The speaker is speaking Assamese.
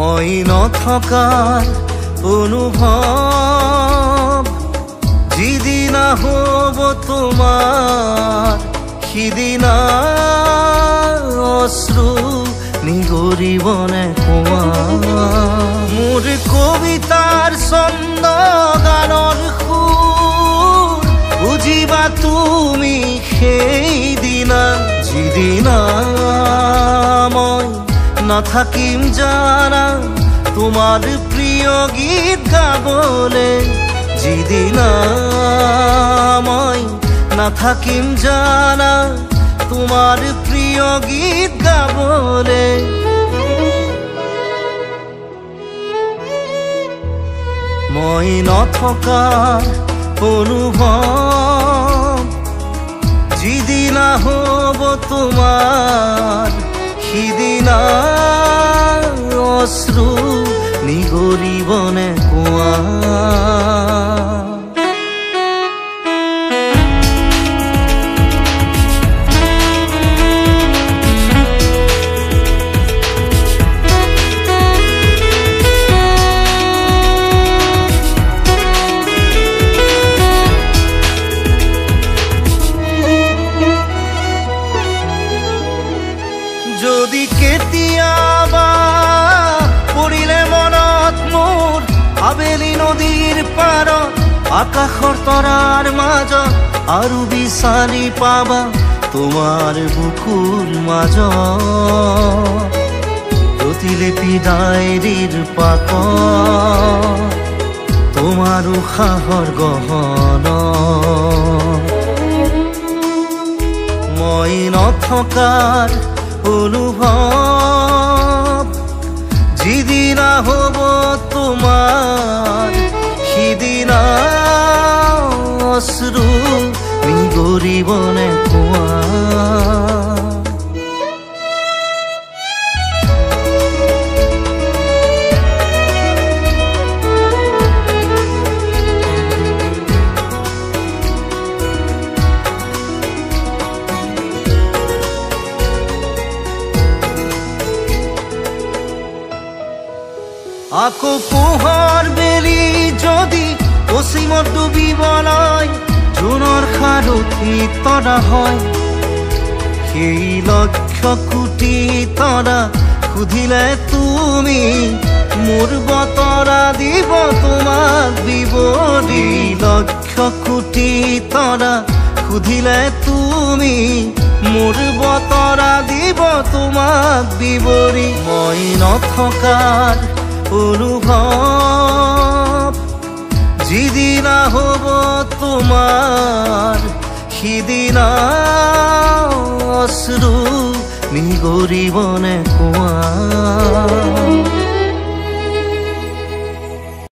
মই নথকাৰ অনুভৱ যিদিনা হ'ব তোমাৰ সিদিনা অশ্ৰু নিগৰিবনে কোৱা মোৰ কবিতাৰ ছন্দ গানৰ সুৰ বুজিবা তুমি সেইদিনা যিদিনা মই নাথাকিম জানা তোমাৰ প্ৰিয় গীত গাবলে যিদিনা মই নাথাকিম জানা তোমাৰ প্ৰিয় গীত গাবলে মই নথকাৰ অনুভৱ যিদিনা হ'ব তোমাৰ সিদিনা অশ্ৰু নিগৰিবনে কোৱা যদি কেতিয়াবা পৰিলে মনত মোৰ আবেলি নদীৰ পাৰত আকাশৰ তৰাৰ মাজত আৰু বিচাৰি পাবা তোমাৰ বুকুৰ মাজত প্ৰতিলিপি ডায়েৰীৰ পাতত তোমাৰ উশাহৰ গহনা মই নথকাৰ অনুভৱ যিদিনা হ'ব তোমাৰ সিদিনা অশ্ৰু নিগৰিবনে কোৱা আকৌ পোহৰ বেলি যদি পশ্চিমত ডুবিবলৈ জোনৰ সাৰথি তৰা হয় সেই লক্ষ কোটি তৰা সুধিলে তুমি মোৰ বতৰা দিব তোমাক বিৱৰি লক্ষ কোটি তৰা সুধিলে তুমি মোৰ বতৰা দিব তোমাক বিৱৰি মই নথকাৰ অনুভৱ যিদিনা হ'ব তোমাৰ সিদিনা অশ্ৰু নিগৰিবনে কোৱা